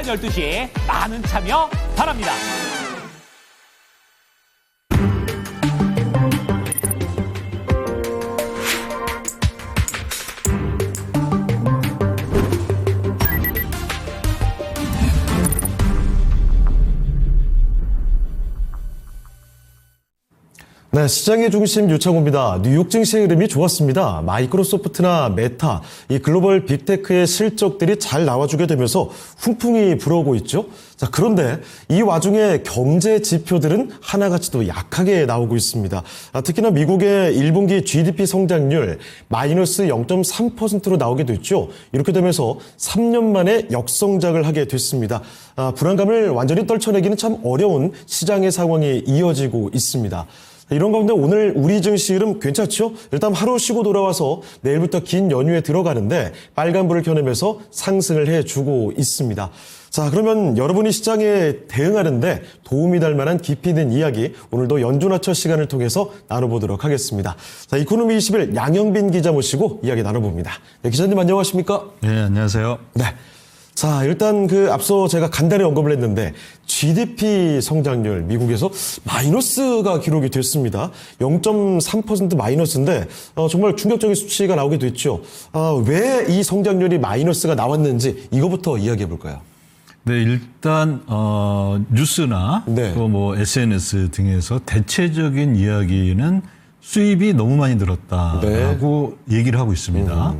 12시에 많은 참여 바랍니다. 네, 시장의 중심 유창호입니다. 뉴욕 증시의 흐름이 좋았습니다. 마이크로소프트나 메타, 이 글로벌 빅테크의 실적들이 잘 나와주게 되면서 훈풍이 불어오고 있죠. 자, 그런데 이 와중에 경제 지표들은 하나같이도 약하게 나오고 있습니다. 특히나 미국의 1분기 GDP 성장률 마이너스 0.3%로 나오게 됐죠. 이렇게 되면서 3년 만에 역성장을 하게 됐습니다. 불안감을 완전히 떨쳐내기는 참 어려운 시장의 상황이 이어지고 있습니다. 이런 가운데 오늘 우리 증시 흐름 괜찮죠? 일단 하루 쉬고 돌아와서 내일부터 긴 연휴에 들어가는데 빨간불을 켜내면서 상승을 해주고 있습니다. 자, 그러면 여러분이 시장에 대응하는데 도움이 될 만한 깊이 있는 이야기 오늘도 연준하처 시간을 통해서 나눠보도록 하겠습니다. 자, 이코노미 21 양영빈 기자 모시고 이야기 나눠봅니다. 네, 기자님 안녕하십니까? 네, 안녕하세요. 네. 자, 일단 앞서 제가 간단히 언급을 했는데 GDP 성장률 미국에서 마이너스가 기록이 됐습니다. 0.3% 마이너스인데 정말 충격적인 수치가 나오게 됐죠. 왜 이 성장률이 마이너스가 나왔는지 이거부터 이야기해 볼까요? 네, 일단 뉴스나 네. 또 뭐 SNS 등에서 대체적인 이야기는 수입이 너무 많이 늘었다라고 얘기를 하고 있습니다.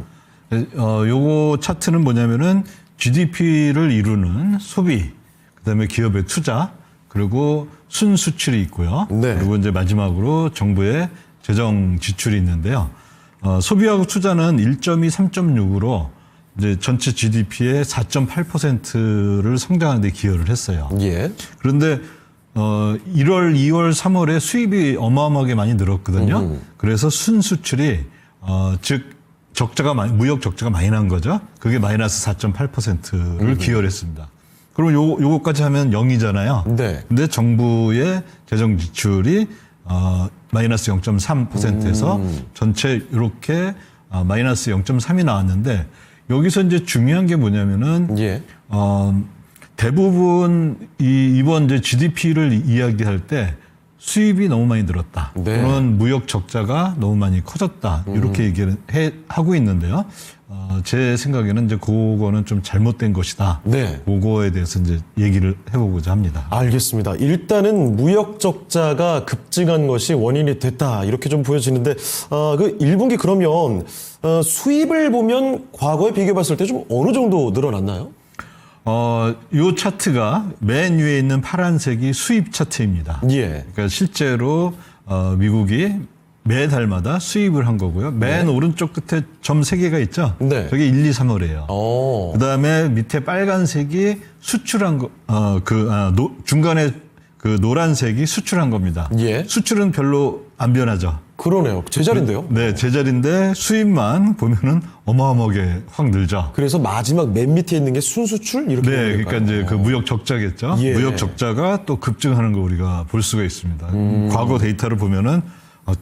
요거 차트는 뭐냐면은 GDP를 이루는 소비, 그다음에 기업의 투자, 그리고 순수출이 있고요. 네. 그리고 이제 마지막으로 정부의 재정 지출이 있는데요. 소비하고 투자는 1.2, 3.6으로 이제 전체 GDP의 4.8%를 성장하는 데 기여를 했어요. 예. 그런데 1월, 2월, 3월에 수입이 어마어마하게 많이 늘었거든요. 그래서 순수출이 즉 무역 적자가 많이 난 거죠. 그게 마이너스 4.8%를 기여를 했습니다. 그럼 요거까지 하면 0이잖아요. 네. 근데 정부의 재정 지출이 마이너스 0.3%에서 전체 이렇게 마이너스 0.3이 나왔는데 여기서 이제 중요한 게 뭐냐면은 예. 대부분 이번 이제 GDP를 이야기할 때 수입이 너무 많이 늘었다. 네. 그런 무역 적자가 너무 많이 커졌다. 이렇게 얘기를 하고 있는데요. 제 생각에는 이제 그거는 좀 잘못된 것이다. 네. 그거에 대해서 이제 얘기를 해보고자 합니다. 알겠습니다. 일단은 무역 적자가 급증한 것이 원인이 됐다. 이렇게 좀 보여지는데, 그 1분기 그러면, 수입을 보면 과거에 비교해 봤을 때 좀 어느 정도 늘어났나요? 요 차트가 맨 위에 있는 파란색이 수입 차트입니다. 예. 그러니까 실제로, 미국이 매달마다 수입을 한 거고요. 맨 오른쪽 끝에 점 3개가 있죠? 네. 저게 1, 2, 3월이에요. 그 다음에 밑에 빨간색이 수출한 거, 중간에 그 노란색이 수출한 겁니다. 예. 수출은 별로 안 변하죠. 그러네요. 제자리인데요? 네, 제자리인데 수입만 보면은 어마어마하게 확 늘죠. 그래서 마지막 맨 밑에 있는 게 순수출? 이렇게 네, 보는 그러니까 걸까요? 이제 그 무역 적자겠죠. 예. 무역 적자가 또 급증하는 거 우리가 볼 수가 있습니다. 과거 데이터를 보면은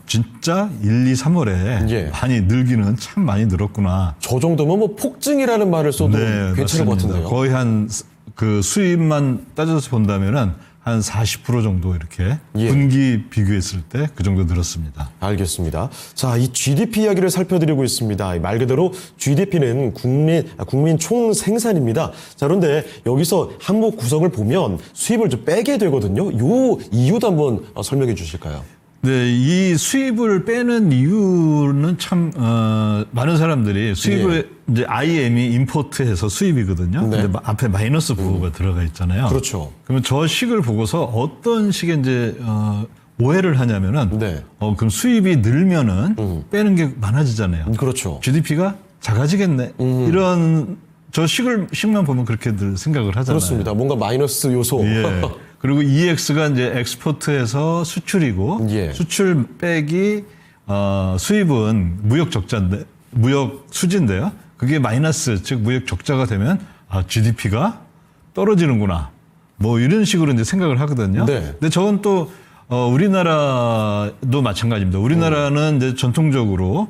진짜 1, 2, 3월에 예. 많이 늘기는 참 많이 늘었구나. 저 정도면 뭐 폭증이라는 말을 써도 괜찮을 맞습니다. 것 같은데요. 거의 한 그 수입만 따져서 본다면은 한 40% 정도 이렇게 예. 분기 비교했을 때 그 정도 늘었습니다. 알겠습니다. 자, 이 GDP 이야기를 살펴드리고 있습니다. 말 그대로 GDP는 국민 총 생산입니다. 자, 그런데 여기서 항목 구성을 보면 수입을 좀 빼게 되거든요. 요 이유도 한번 설명해 주실까요? 네, 이 수입을 빼는 이유는 참 많은 사람들이 수입을 이제 IM이 임포트해서 수입이거든요. 네. 근데 앞에 마이너스 부호가 들어가 있잖아요. 그렇죠. 그러면 저 식을 보고서 어떤 식의 이제 오해를 하냐면은 네. 그럼 수입이 늘면은 빼는 게 많아지잖아요. 그렇죠. GDP가 작아지겠네. 이런 저 식만 보면 그렇게들 생각을 하잖아요. 그렇습니다. 뭔가 마이너스 요소. 예. 그리고 EX가 이제 엑스포트에서 수출이고 예. 수출 빼기 수입은 무역 적자인데 무역 수지인데요. 그게 마이너스 즉 무역 적자가 되면 GDP가 떨어지는구나. 뭐 이런 식으로 이제 생각을 하거든요. 네. 근데 저건 또 우리나라도 마찬가지입니다. 우리나라는 이제 전통적으로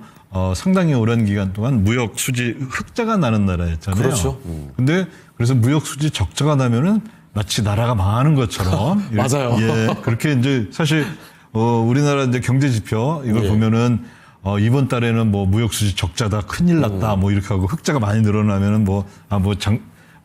상당히 오랜 기간 동안 무역 수지 흑자가 나는 나라였잖아요. 그렇죠. 근데 그래서 무역 수지 적자가 나면은 마치 나라가 망하는 것처럼 맞아요. 예, 그렇게 이제 사실 우리나라 이제 경제 지표 이걸 예. 보면은 이번 달에는 뭐 무역 수지 적자다, 큰일 났다, 뭐 이렇게 하고 흑자가 많이 늘어나면은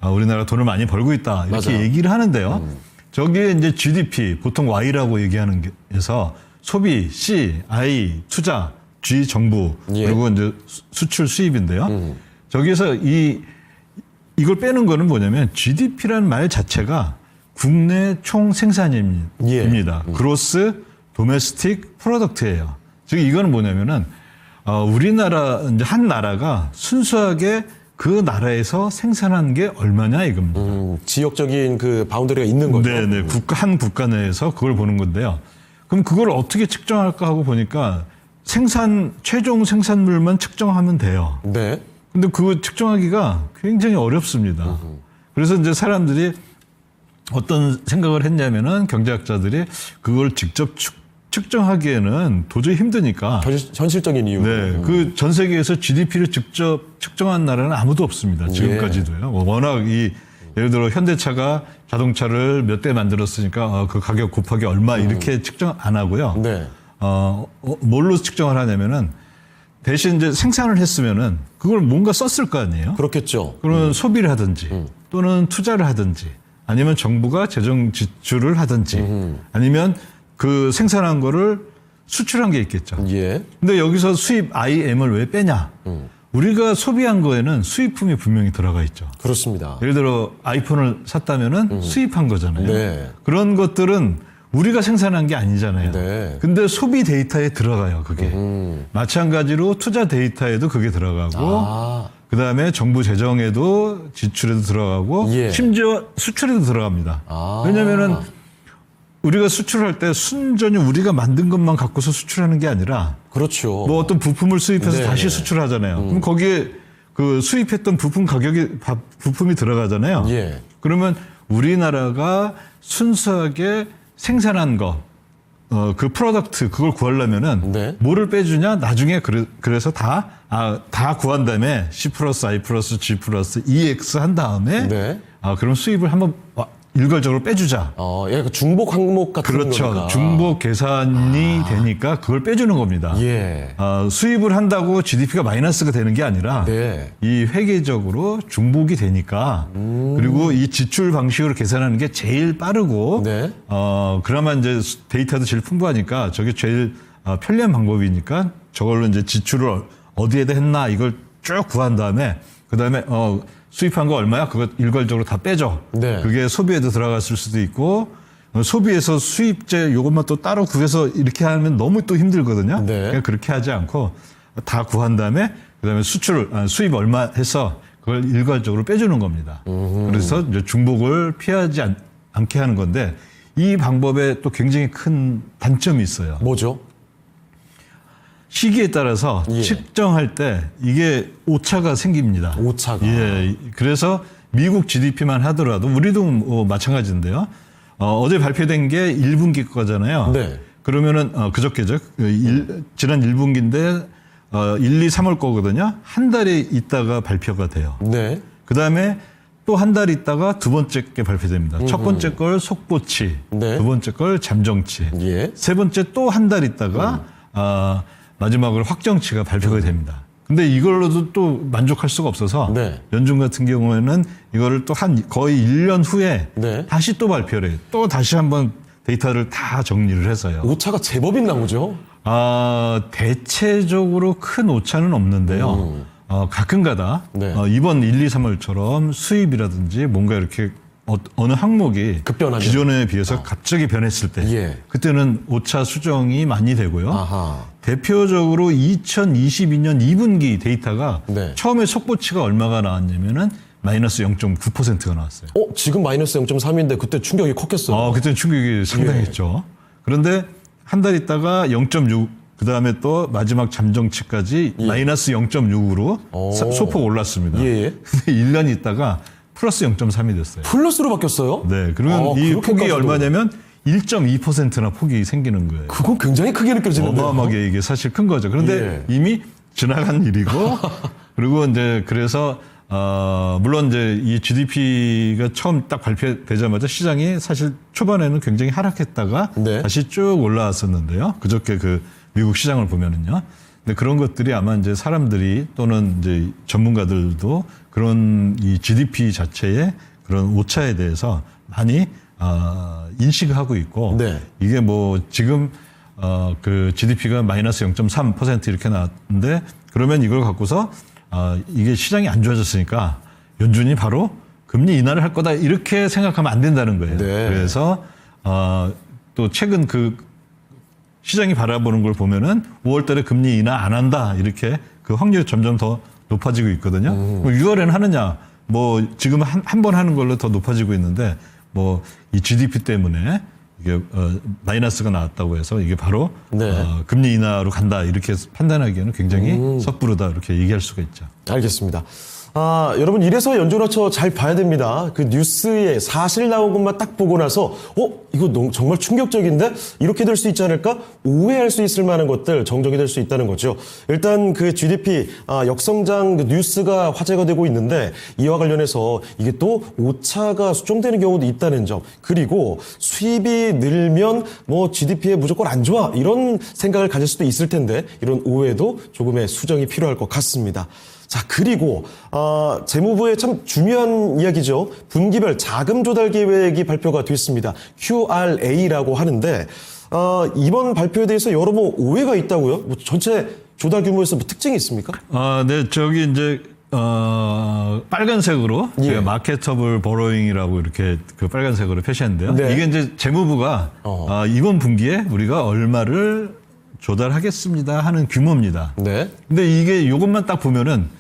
우리나라 돈을 많이 벌고 있다 이렇게 맞아요. 얘기를 하는데요. 저기에 이제 GDP 보통 Y라고 얘기하는 게에서 소비 C, I 투자 G 정부 예. 그리고 이제 수출 수입인데요. 저기에서 이걸 빼는 거는 뭐냐면 GDP라는 말 자체가 국내 총 생산입니다. 예. 그로스 도메스틱 프로덕트예요. 즉 이거는 뭐냐면은 우리나라 이제 한 나라가 순수하게 그 나라에서 생산한 게 얼마냐 이겁니다. 지역적인 그 바운더리가 있는 거죠. 네네. 한 국가 내에서 그걸 보는 건데요. 그럼 그걸 어떻게 측정할까 하고 보니까 최종 생산물만 측정하면 돼요. 네. 근데 그거 측정하기가 굉장히 어렵습니다. 그래서 이제 사람들이 어떤 생각을 했냐면은 경제학자들이 그걸 직접 측정하기에는 도저히 힘드니까. 현실적인 이유. 네. 그 전 세계에서 GDP를 직접 측정한 나라는 아무도 없습니다. 지금까지도요. 워낙 예를 들어 현대차가 자동차를 몇 대 만들었으니까 그 가격 곱하기 얼마 이렇게 측정 안 하고요. 네. 뭘로 측정을 하냐면은 대신 이제 생산을 했으면은 그걸 뭔가 썼을 거 아니에요. 그렇겠죠. 그러면 소비를 하든지 또는 투자를 하든지 아니면 정부가 재정 지출을 하든지 아니면 그 생산한 거를 수출한 게 있겠죠. 예. 근데 여기서 수입 IM을 왜 빼냐? 우리가 소비한 거에는 수입품이 분명히 들어가 있죠. 그렇습니다. 예를 들어 아이폰을 샀다면은 수입한 거잖아요. 네. 그런 것들은 우리가 생산한 게 아니잖아요. 네. 근데 소비 데이터에 들어가요, 그게. 마찬가지로 투자 데이터에도 그게 들어가고, 그 다음에 정부 재정에도 지출에도 들어가고, 예. 심지어 수출에도 들어갑니다. 왜냐면은 우리가 수출할 때 순전히 우리가 만든 것만 갖고서 수출하는 게 아니라, 그렇죠. 뭐 어떤 부품을 수입해서 네. 다시 수출하잖아요. 그럼 거기에 그 수입했던 부품 부품이 들어가잖아요. 예. 그러면 우리나라가 순수하게 생산한 거, 그 프로덕트 그걸 구하려면은 네. 뭐를 빼주냐? 나중에 그래서 다 구한 다음에 C 플러스 I 플러스 G 플러스 EX 한 다음에 네. 그럼 수입을 한번 일괄적으로 빼주자. 그 중복 항목 같은 그렇죠. 거니까. 중복 계산이 되니까 그걸 빼주는 겁니다. 예. 수입을 한다고 GDP가 마이너스가 되는 게 아니라 네. 이 회계적으로 중복이 되니까 그리고 이 지출 방식으로 계산하는 게 제일 빠르고 네. 그나마 이제 데이터도 제일 풍부하니까 저게 제일 편리한 방법이니까 저걸로 이제 지출을 어디에다 했나 이걸 쭉 구한 다음에 그다음에 수입한 거 얼마야? 그거 일괄적으로 다 빼줘. 네. 그게 소비에도 들어갔을 수도 있고 소비에서 수입제 요것만 또 따로 구해서 이렇게 하면 너무 또 힘들거든요. 네. 그러니까 그렇게 하지 않고 다 구한 다음에 그다음에 수입 얼마 해서 그걸 일괄적으로 빼주는 겁니다. 그래서 이제 중복을 피하지 않게 하는 건데 이 방법에 또 굉장히 큰 단점이 있어요. 뭐죠? 시기에 따라서 예. 측정할 때 이게 오차가 생깁니다. 오차가. 예. 그래서 미국 GDP만 하더라도 우리도 마찬가지인데요. 어제 발표된 게 1분기 거잖아요. 네. 그러면은 그저께죠. 지난 1분기인데 1, 2, 3월 거거든요. 한 달이 있다가 발표가 돼요. 네. 그다음에 또 한 달 있다가 두 번째 게 발표됩니다. 첫 번째 걸 속보치, 네. 두 번째 걸 잠정치, 예. 세 번째 또 한 달 있다가 마지막으로 확정치가 발표가 됩니다. 근데 이걸로도 또 만족할 수가 없어서 네. 연준 같은 경우에는 이거를 또 거의 1년 후에 네. 다시 또 발표를 해요. 또 다시 한번 데이터를 다 정리를 해서요. 오차가 제법 있나 보죠? 대체적으로 큰 오차는 없는데요. 가끔가다 네. 이번 1, 2, 3월처럼 수입이라든지 뭔가 이렇게 어느 항목이 급변하면. 기존에 비해서 갑자기 변했을 때 예. 그때는 오차 수정이 많이 되고요. 아하. 대표적으로 2022년 2분기 데이터가 네. 처음에 속보치가 얼마가 나왔냐면은 마이너스 0.9%가 나왔어요. 지금 마이너스 0.3인데 그때 충격이 컸겠어요. 그때는 충격이 상당했죠. 그런데 한 달 있다가 0.6, 그 다음에 또 마지막 잠정치까지 마이너스 0.6으로 소폭 올랐습니다. 예. 근데 1년 있다가 플러스 0.3이 됐어요. 플러스로 바뀌었어요? 네. 그러면 이 폭이 그렇게까지도. 얼마냐면 1.2%나 폭이 생기는 거예요. 그건 굉장히 크게 느껴지는데요. 어마어마하게 이게 사실 큰 거죠. 그런데 예. 이미 지나간 일이고 그리고 이제 그래서 물론 이제 이 GDP가 처음 딱 발표되자마자 시장이 사실 초반에는 굉장히 하락했다가 네. 다시 쭉 올라왔었는데요. 그저께 그 미국 시장을 보면은요. 근데 그런 것들이 아마 이제 사람들이 또는 이제 전문가들도 그런 이 GDP 자체의 그런 오차에 대해서 많이 인식하고 있고 네. 이게 뭐 지금 그 GDP가 마이너스 0.3% 이렇게 나왔는데 그러면 이걸 갖고서 이게 시장이 안 좋아졌으니까 연준이 바로 금리 인하를 할 거다 이렇게 생각하면 안 된다는 거예요. 네. 그래서 또 최근 그 시장이 바라보는 걸 보면은 5월달에 금리 인하 안 한다 이렇게 그 확률이 점점 더 높아지고 있거든요. 뭐 6월에는 하느냐? 뭐 지금 한 번 하는 걸로 더 높아지고 있는데 뭐 이 GDP 때문에 이게 마이너스가 나왔다고 해서 이게 바로 네. 금리 인하로 간다 이렇게 판단하기에는 굉장히 섣부르다 이렇게 얘기할 수가 있죠. 알겠습니다. 여러분 이래서 연준어처 잘 봐야 됩니다. 그 뉴스에 사실 나온 것만 딱 보고 나서 이거 정말 충격적인데 이렇게 될 수 있지 않을까? 오해할 수 있을 만한 것들 정적이 될 수 있다는 거죠. 일단 그 GDP 역성장 그 뉴스가 화제가 되고 있는데 이와 관련해서 이게 또 오차가 수정되는 경우도 있다는 점. 그리고 수입이 늘면 뭐 GDP에 무조건 안 좋아 이런 생각을 가질 수도 있을 텐데 이런 오해도 조금의 수정이 필요할 것 같습니다. 자, 그리고 재무부의 참 중요한 이야기죠. 분기별 자금 조달 계획이 발표가 됐습니다. QRA라고 하는데 이번 발표에 대해서 여러 뭐 오해가 있다고요? 뭐 전체 조달 규모에서 뭐 특징이 있습니까? 네, 저기 이제 빨간색으로 예. 제가 마케터블 버로잉이라고 이렇게 그 빨간색으로 표시했는데요. 네. 이게 이제 재무부가 이번 분기에 우리가 얼마를 조달하겠습니다 하는 규모입니다. 네. 근데 이게 이것만 딱 보면은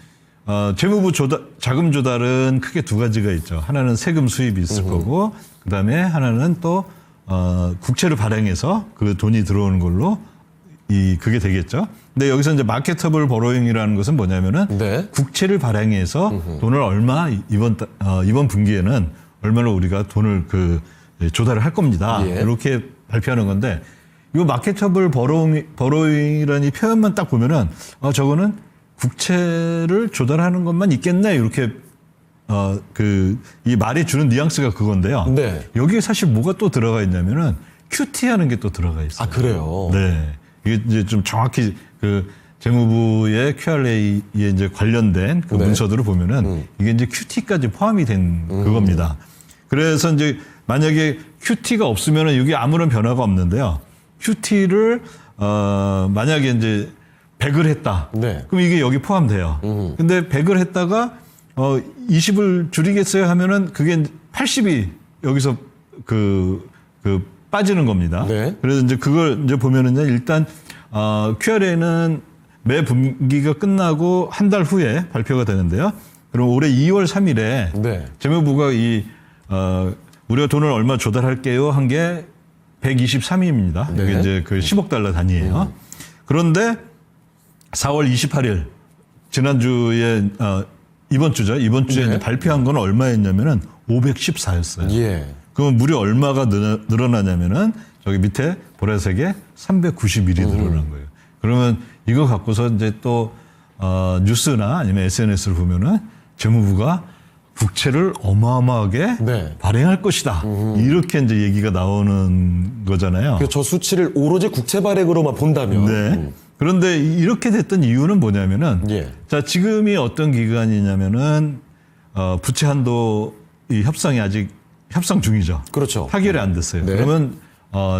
재무부 자금 조달은 크게 두 가지가 있죠. 하나는 세금 수입이 있을 거고, 그 다음에 하나는 또 국채를 발행해서 그 돈이 들어오는 걸로 그게 되겠죠. 근데 여기서 이제 마케터블 버로잉이라는 것은 뭐냐면은 네. 국채를 발행해서 돈을 얼마 이번 분기에는 얼마나 우리가 돈을 조달을 할 겁니다. 예. 이렇게 발표하는 건데. 이 마케터블 버로잉이라는 이 표현만 딱 보면은 저거는 국채를 조달하는 것만 있겠네 이렇게 이 말이 주는 뉘앙스가 그건데요. 네. 여기에 사실 뭐가 또 들어가 있냐면은 QT하는 게 또 들어가 있어요. 그래요? 네. 이게 이제 좀 정확히 그 재무부의 QRA에 이제 관련된 그 네. 문서들을 보면은 이게 이제 QT까지 포함이 된 그겁니다. 그래서 이제 만약에 QT가 없으면은 여기 아무런 변화가 없는데요. QT를 만약에 이제 100을 했다. 네. 그럼 이게 여기 포함돼요. 근데 100을 했다가 20을 줄이겠어요 하면은 그게 80이 여기서 빠지는 겁니다. 네. 그래서 이제 그걸 이제 보면은요. 일단 QRA는 매 분기가 끝나고 한 달 후에 발표가 되는데요. 그럼 올해 2월 3일에 네. 재무부가 우리가 돈을 얼마 조달할게요 한 게 123입니다. 네. 이게 이제 그 10억 달러 단위예요. 그런데 4월 28일 지난주에 이번 주에 네. 이제 발표한 건 얼마였냐면은 514였어요. 예. 그러면 무려 얼마가 늘어나냐면은 저기 밑에 보라색에 391이 늘어난 거예요. 그러면 이거 갖고서 이제 또 뉴스나 아니면 SNS를 보면은 재무부가 국채를 어마어마하게 네. 발행할 것이다. 이렇게 이제 얘기가 나오는 거잖아요. 저 수치를 오로지 국채 발행으로만 본다면. 네. 그런데 이렇게 됐던 이유는 뭐냐면은 예. 자, 지금이 어떤 기간이냐면은 부채 한도 이 협상이 아직 협상 중이죠. 그렇죠. 타결이 안 됐어요. 네. 그러면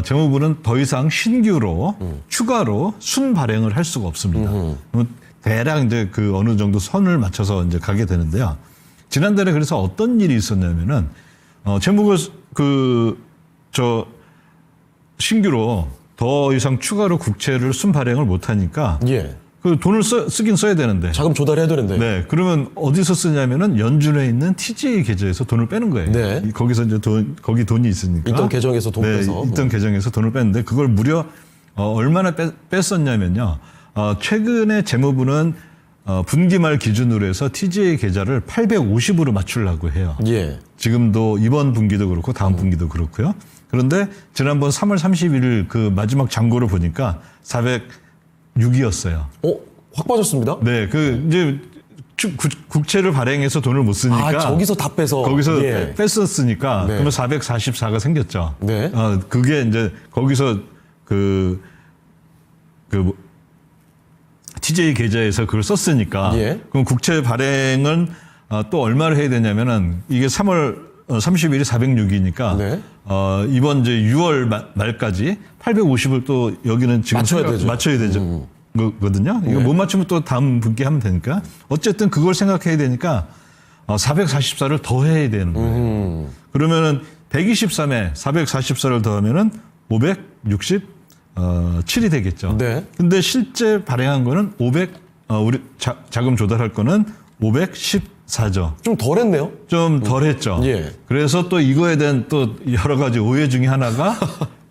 재무부는 더 이상 신규로 추가로 순 발행을 할 수가 없습니다. 그러면 대략 이제 그 어느 정도 선을 맞춰서 이제 가게 되는데요. 지난달에 그래서 어떤 일이 있었냐면은 재무부가 신규로 더 이상 추가로 국채를 순 발행을 못 하니까 예. 그 돈을 쓰긴 써야 되는데. 자금 조달해야 되는데. 네. 그러면 어디서 쓰냐면은 연준에 있는 TGA 계좌에서 돈을 빼는 거예요. 네. 거기서 이제 거기 돈이 있으니까. 있던 계정에서 돈 빼서. 있던 계정에서 돈을 뺐는데 그걸 무려 얼마나 뺐었냐면요. 최근에 재무부는 분기 말 기준으로 해서 TGA 계좌를 850으로 맞추려고 해요. 예. 지금도 이번 분기도 그렇고 다음 분기도 그렇고요. 그런데 지난번 3월 31일 그 마지막 잔고를 보니까 406이었어요. 확 빠졌습니다. 네, 그 이제 국채를 발행해서 돈을 못 쓰니까 아, 저기서 다 빼서 거기서 예. 뺐었으니까 네. 그러면 444가 생겼죠. 네. 그게 이제 거기서 TJ 계좌에서 그걸 썼으니까 예. 그럼 국채 발행은 또 얼마를 해야 되냐면은 이게 3월 30일이 406이니까 네. 이번 이제 6월 말까지 850을 또 여기는 지금 맞춰야 되죠. 거든요. 이거 네. 못 맞추면 또 다음 분기 하면 되니까 어쨌든 그걸 생각해야 되니까 444를 더 해야 되는 거예요. 그러면은 123에 444를 더하면은 567이 되겠죠. 네. 근데 실제 발행한 거는 우리 자금 조달할 거는 514죠. 좀 덜했네요. 좀 덜했죠. 예. 그래서 또 이거에 대한 또 여러 가지 오해 중에 하나가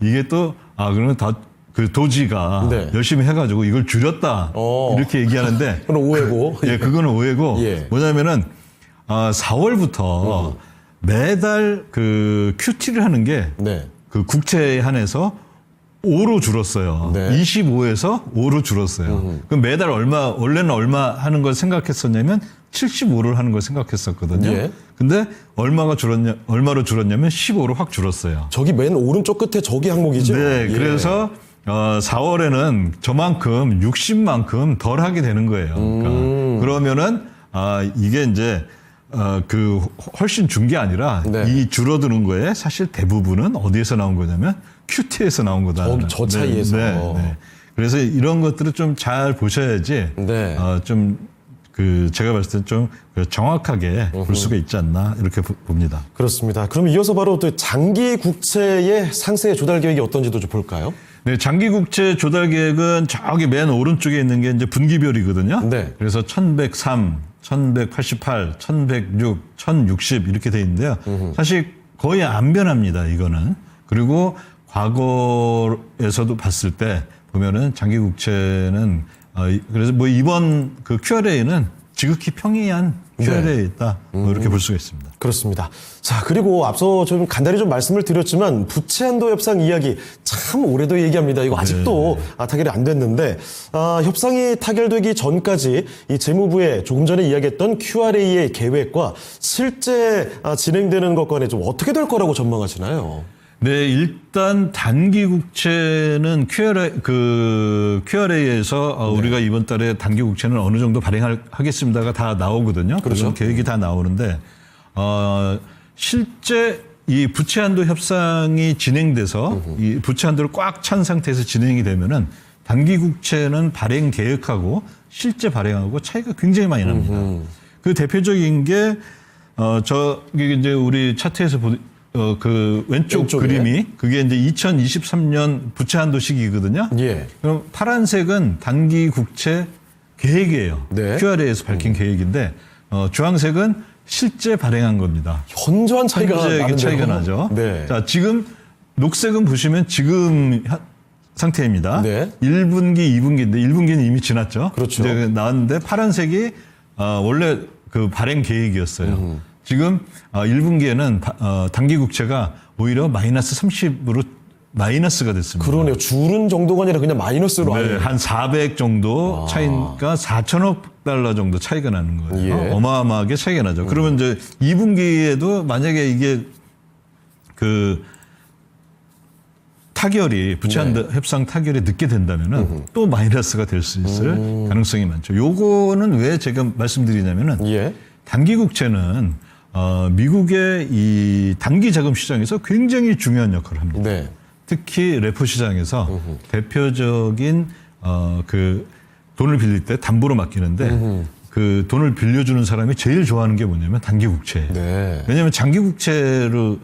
이게 또 그러면 다 그 도지가 네. 열심히 해가지고 이걸 줄였다 이렇게 얘기하는데 그건 오해고. 예, 그거는 오해고 예. 뭐냐면은 4월부터 매달 그 QT를 하는 게 네. 그 국채에 한해서 5로 줄었어요. 네. 25에서 5로 줄었어요. 그럼 매달 원래는 얼마 하는 걸 생각했었냐면 75를 하는 걸 생각했었거든요. 예. 근데 얼마로 줄었냐면 15로 확 줄었어요. 저기 맨 오른쪽 끝에 저기 항목이죠. 네. 예. 그래서 4월에는 저만큼 60만큼 덜 하게 되는 거예요. 그러니까 그러면은 이게 이제 그 훨씬 준 게 아니라 네. 이 줄어드는 거에 사실 대부분은 어디에서 나온 거냐면 QT에서 나온 거다. 저 차이에서. 네. 그래서 이런 것들을 좀 잘 보셔야지 네. 제가 봤을 때 좀 정확하게 볼 수가 있지 않나 이렇게 봅니다. 그렇습니다. 그럼 이어서 바로 또 장기 국채의 상세 조달 계획이 어떤지도 좀 볼까요? 네, 장기 국채 조달 계획은 저기 맨 오른쪽에 있는 게 이제 분기별이거든요. 네. 그래서 1103, 1188, 1106, 1060 이렇게 돼 있는데요. 사실 거의 안 변합니다, 이거는. 그리고 과거에서도 봤을 때 보면은 장기 국채는 그래서 뭐 이번 그 QRA는 지극히 평이한 QRA였다. 뭐 이렇게 볼 수가 있습니다. 그렇습니다. 자, 그리고 앞서 좀 간단히 좀 말씀을 드렸지만 부채 한도 협상 이야기 참 오래도 얘기합니다. 이거 아직도 타결이 안 됐는데 협상이 타결되기 전까지 이 재무부의 조금 전에 이야기했던 QRA의 계획과 실제 진행되는 것 간에 좀 어떻게 될 거라고 전망하시나요? 네, 일단 단기 국채는 QRA에서 우리가 이번 달에 단기 국채는 어느 정도 발행하겠습니다가 다 나오거든요. 그렇죠. 계획이 다 나오는데 실제 이 부채 한도 협상이 진행돼서 이 부채 한도를 꽉 찬 상태에서 진행이 되면은 단기 국채는 발행 계획하고 실제 발행하고 차이가 굉장히 많이 납니다. 그 대표적인 게 저기 이제 우리 차트에서 그 왼쪽에. 그림이 그게 이제 2023년 부채 한도 시기거든요. 예. 그럼 파란색은 단기 국채 계획이에요. 네. QRA에서 밝힌 계획인데 주황색은 실제 발행한 겁니다. 현저한 차이가 나는데요. 차이가 나죠. 네. 자, 지금 녹색은 보시면 지금 상태입니다. 네. 1분기, 2분기인데 1분기는 이미 지났죠. 그렇죠. 이제 나왔는데 파란색이 원래 그 발행 계획이었어요. 지금 1분기에는 단기 국채가 오히려 마이너스 30으로 마이너스가 됐습니다. 그러네요. 줄은 정도가 아니라 그냥 마이너스로 네, 아예. 한 400 정도 차이니까 4천억 달러 정도 차이가 나는 거예요. 예. 어마어마하게 차이가 나죠. 그러면 이제 2분기에도 만약에 이게 그 타결이 부채 한도 협상 타결이 늦게 된다면은 또 마이너스가 될 수 있을 가능성이 많죠. 요거는 왜 제가 말씀드리냐면은 예. 단기 국채는 미국의 이 단기 자금 시장에서 굉장히 중요한 역할을 합니다. 네. 특히 레포 시장에서 대표적인 그 돈을 빌릴 때 담보로 맡기는데 그 돈을 빌려주는 사람이 제일 좋아하는 게 뭐냐면 단기 국채예요. 네. 왜냐하면 장기 국채로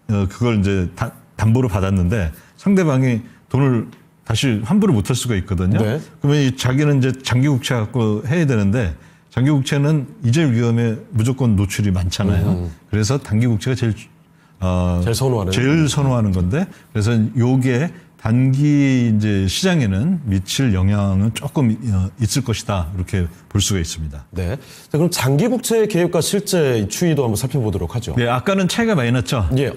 그걸 이제 담보로 받았는데 상대방이 돈을 다시 환불을 못할 수가 있거든요. 네. 그러면 이 자기는 이제 장기 국채 갖고 해야 되는데 장기 국채는 이자 위험에 무조건 노출이 많잖아요. 그래서 단기 국채가 제일 제일 선호하는. 제일 선호하는 건데 그래서 요게 단기 이제 시장에는 미칠 영향은 조금 있을 것이다. 이렇게 볼 수가 있습니다. 네. 자, 그럼 장기 국채 계획과 실제 추이도 한번 살펴보도록 하죠. 네, 아까는 차이가 많이 났죠. 예.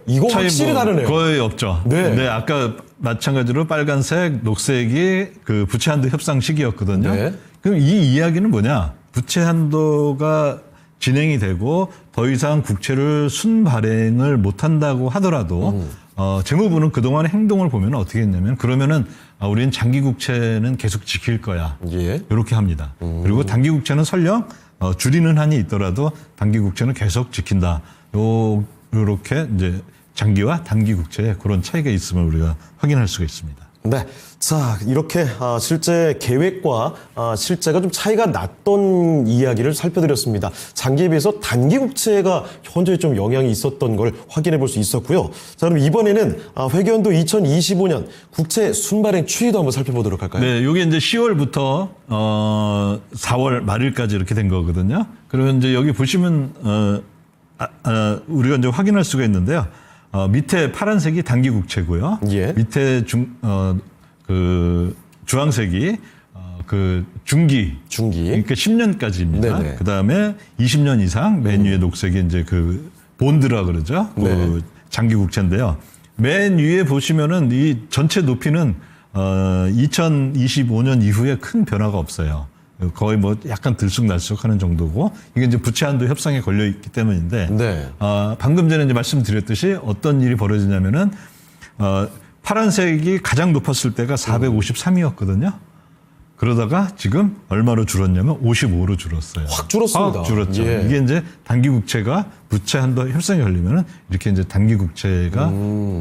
이거 차이 확실히 뭐 다르네요. 거의 없죠. 네. 아까 마찬가지로 빨간색, 녹색이 그 부채 한도 협상 시기였거든요. 네. 그럼 이 이야기는 뭐냐? 부채 한도가 진행이 되고 더 이상 국채를 순발행을 못한다고 하더라도 재무부는 그동안의 행동을 보면 어떻게 했냐면 그러면은 우리는 장기 국채는 계속 지킬 거야. 예. 이렇게 합니다. 그리고 단기 국채는 설령 줄이는 한이 있더라도 단기 국채는 계속 지킨다. 요렇게 이제 장기와 단기 국채에 그런 차이가 있음을 우리가 확인할 수가 있습니다. 네. 자, 이렇게 실제 계획과 실제가 좀 차이가 났던 이야기를 살펴드렸습니다. 장기에 비해서 단기 국채가 현저히 좀 영향이 있었던 걸 확인해 볼 수 있었고요. 자, 그럼 이번에는 회계연도 2025년 국채 순발행 추이도 한번 살펴보도록 할까요? 네, 이게 이제 10월부터 4월 말일까지 이렇게 된 거거든요. 그러면 이제 여기 보시면 우리가 이제 확인할 수가 있는데요. 밑에 파란색이 단기 국채고요. 예. 밑에 주황색이 중기. 그러니까 10년까지입니다. 네네. 그 다음에 20년 이상 맨 위에 녹색이 이제 그 본드라 그러죠. 네. 그 장기 국채인데요. 맨 위에 보시면은 이 전체 높이는 2025년 이후에 큰 변화가 없어요. 거의 뭐 약간 들쑥날쑥하는 정도고 이게 이제 부채 한도 협상에 걸려 있기 때문인데 네. 방금 전에 이제 말씀드렸듯이 어떤 일이 벌어지냐면은 파란색이 가장 높았을 때가 453이었거든요. 그러다가 지금 얼마로 줄었냐면 55로 줄었어요. 확 줄었습니다. 확 줄었죠. 예. 이게 이제 단기 국채가 부채 한도 협상에 걸리면은 이렇게 이제 단기 국채가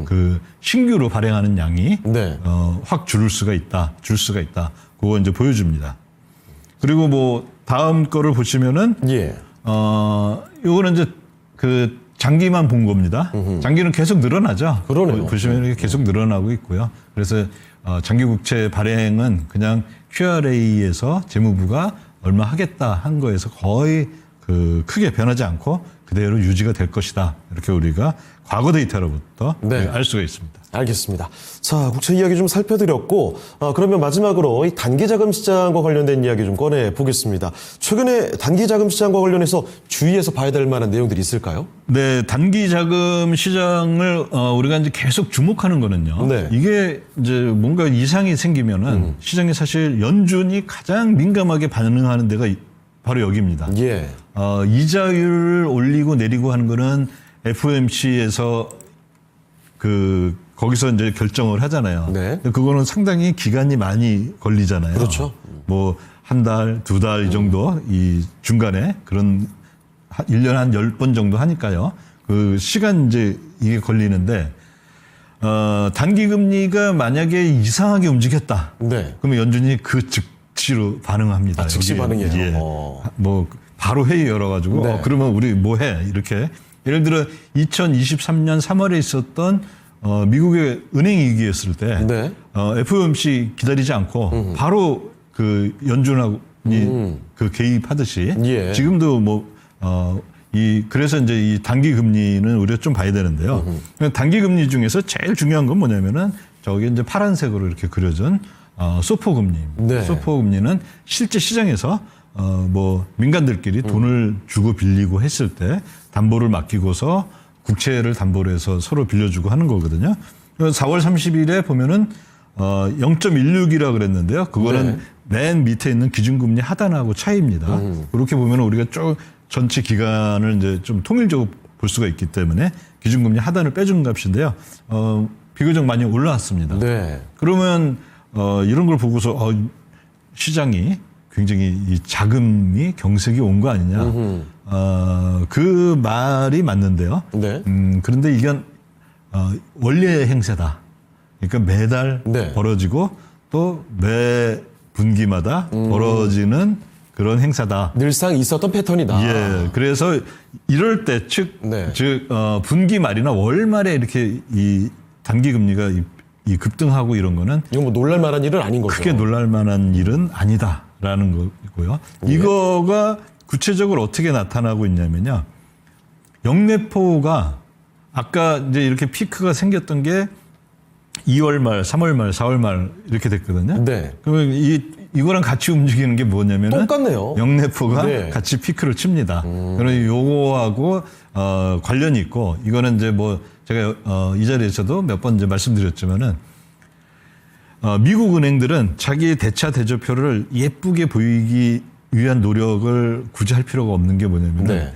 그 신규로 발행하는 양이 네. 확 줄 수가 있다. 그거 이제 보여줍니다. 그리고 뭐 다음 거를 보시면은 예. 요거는 이제 그 장기만 본 겁니다. 장기는 계속 늘어나죠. 그러네요. 보시면 이렇게 계속 늘어나고 있고요. 그래서 장기 국채 발행은 그냥 QRA에서 재무부가 얼마 하겠다 한 거에서 거의 그 크게 변하지 않고 그대로 유지가 될 것이다. 이렇게 우리가 과거 데이터로부터 네. 알 수가 있습니다. 알겠습니다. 자, 국채 이야기 좀 살펴드렸고, 그러면 마지막으로 이 단기자금 시장과 관련된 이야기 좀 꺼내 보겠습니다. 최근에 단기자금 시장과 관련해서 주의해서 봐야 될 만한 내용들이 있을까요? 네, 단기 자금 시장을 우리가 이제 계속 주목하는 거는요. 네. 이게 이제 뭔가 이상이 생기면은 시장이 사실 연준이 가장 민감하게 반응하는 데가 바로 여기입니다. 예. 이자율을 올리고 내리고 하는 거는 FOMC에서 거기서 이제 결정을 하잖아요. 네. 근데 그거는 상당히 기간이 많이 걸리잖아요. 그렇죠. 뭐 한 달, 두 달 이 정도 이 중간에 그런 1년에 한 10번 정도 하니까요. 그 시간 이제 이게 걸리는데 단기 금리가 만약에 이상하게 움직였다. 네. 그러면 연준이 그 즉시로 반응합니다. 즉시 여기에. 반응해요? 예. 뭐 바로 회의 열어가지고 네. 그러면 우리 뭐 해? 이렇게 예를 들어 2023년 3월에 있었던 미국의 은행 위기였을 때 네. FOMC 기다리지 않고 바로 그 연준하고 그 개입하듯이 예. 지금도 뭐 그래서 이제 이 단기 금리는 우리가 좀 봐야 되는데요. 단기 금리 중에서 제일 중요한 건 뭐냐면은 저기 이제 파란색으로 이렇게 그려진 소포 금리입니다. 네. 소포 금리는 실제 시장에서 뭐 민간들끼리 돈을 주고 빌리고 했을 때 담보를 맡기고서 국채를 담보로 해서 서로 빌려주고 하는 거거든요. 4월 30일에 보면은 0.16이라 그랬는데요. 그거는 맨 밑에 있는 기준금리 하단하고 차이입니다. 그렇게 보면 우리가 쭉 전체 기간을 이제 좀 통일적으로 볼 수가 있기 때문에 기준금리 하단을 빼준 값인데요. 비교적 많이 올라왔습니다. 네. 그러면 이런 걸 보고서 시장이 굉장히 이 자금이 경색이 온 거 아니냐. 그 말이 맞는데요. 네. 그런데 이건 원리의 행세다. 그러니까 매달 네. 벌어지고 또 매 분기마다 벌어지는 그런 행사다. 늘상 있었던 패턴이다. 예. 그래서 이럴 때 네. 즉 분기 말이나 월 말에 이렇게 이 단기 금리가 이 급등하고 이런 거는 이건 뭐 놀랄 만한 일은 아닌 거죠. 크게 놀랄 만한 일은 아니다라는 거고요. 예. 이거가 구체적으로 어떻게 나타나고 있냐면요. 영매포가 아까 이제 이렇게 피크가 생겼던 게 2월 말, 3월 말, 4월 말 이렇게 됐거든요. 네. 그러면 이거랑 같이 움직이는 게 뭐냐면 똑같네요. 영내포가 네. 같이 같이 피크를 칩니다. 그러니 요거하고 관련이 있고 이거는 이제 뭐 제가 이 자리에서도 몇 번 이제 말씀드렸지만은 미국 은행들은 자기의 대차 대조표를 예쁘게 보이기 위한 노력을 굳이 할 필요가 없는 게 뭐냐면은 네.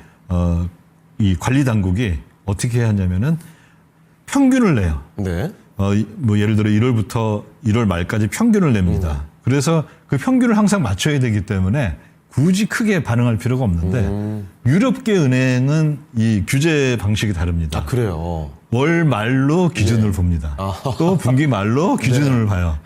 이 관리 당국이 어떻게 하냐면은 평균을 내요. 네. 뭐 예를 들어 1월부터 1월 말까지 평균을 냅니다. 그래서 그 평균을 항상 맞춰야 되기 때문에 굳이 크게 반응할 필요가 없는데 유럽계 은행은 이 규제 방식이 다릅니다. 아, 그래요. 월 말로 기준을 봅니다. 또 분기 말로 기준을 봐요.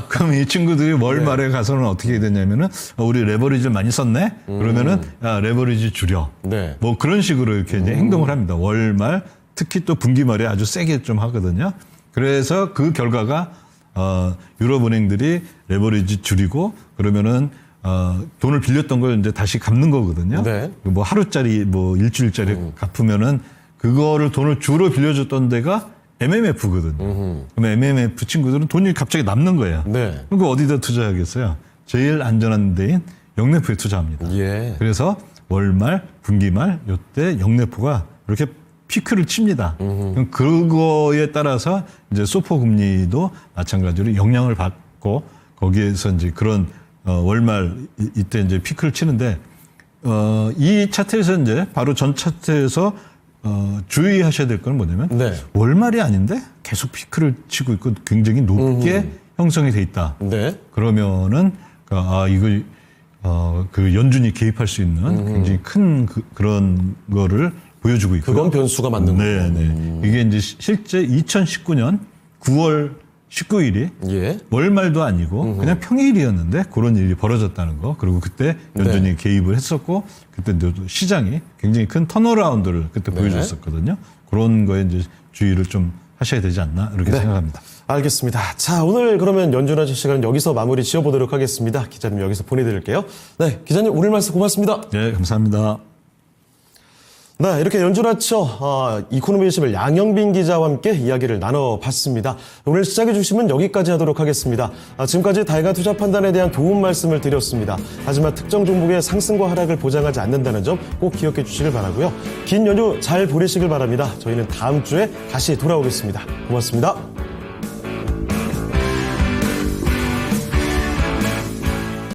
그럼 이 친구들이 월 말에 가서는 어떻게 되냐면은 우리 레버리지를 많이 썼네? 그러면은 야, 레버리지 줄여. 네. 뭐 그런 식으로 이렇게 이제 행동을 합니다. 월 말, 특히 또 분기 말에 아주 세게 좀 하거든요. 그래서 그 결과가 유럽 은행들이 레버리지 줄이고 그러면은 돈을 빌렸던 걸 이제 다시 갚는 거거든요. 네. 뭐 하루짜리 뭐 일주일짜리 갚으면은 그거를 돈을 주로 빌려줬던 데가 MMF거든요. 그럼 MMF 친구들은 돈이 갑자기 남는 거예요. 네. 그럼 그거 어디다 투자하겠어요? 제일 안전한 데인 영내포에 투자합니다. 예. 그래서 월말, 분기말 요때 영내포가 이렇게 피크를 칩니다. 그럼 그거에 따라서 이제 소포 금리도 마찬가지로 영향을 받고 거기에서 이제 그런 월말 이때 이제 피크를 치는데 이 차트에서 이제 바로 전 차트에서 주의하셔야 될 건 뭐냐면 네. 월말이 아닌데 계속 피크를 치고 있고 굉장히 높게 형성이 돼 있다. 네. 그러면은 이거 그 연준이 개입할 수 있는 굉장히 큰 그런 거를 보여주고 있고요. 그건 변수가 맞는 거예요. 네. 이게 이제 실제 2019년 9월 19일이 예. 월말도 아니고 그냥 평일이었는데 그런 일이 벌어졌다는 거. 그리고 그때 연준이 개입을 했었고 그때 시장이 굉장히 큰 턴어라운드를 그때 보여줬었거든요. 그런 거에 이제 주의를 좀 하셔야 되지 않나 이렇게 생각합니다. 알겠습니다. 자, 오늘 그러면 연준화제 시간은 여기서 마무리 지어보도록 하겠습니다. 기자님 여기서 보내드릴게요. 네, 기자님 오늘 말씀 고맙습니다. 네, 감사합니다. 네, 이렇게 연준아처 이코노미 21 양영빈 기자와 함께 이야기를 나눠봤습니다. 오늘 시작해 주시면 여기까지 하도록 하겠습니다. 지금까지 다양한 투자 판단에 대한 도움 말씀을 드렸습니다. 하지만 특정 종목의 상승과 하락을 보장하지 않는다는 점 꼭 기억해 주시길 바라고요. 긴 연휴 잘 보내시길 바랍니다. 저희는 다음 주에 다시 돌아오겠습니다. 고맙습니다.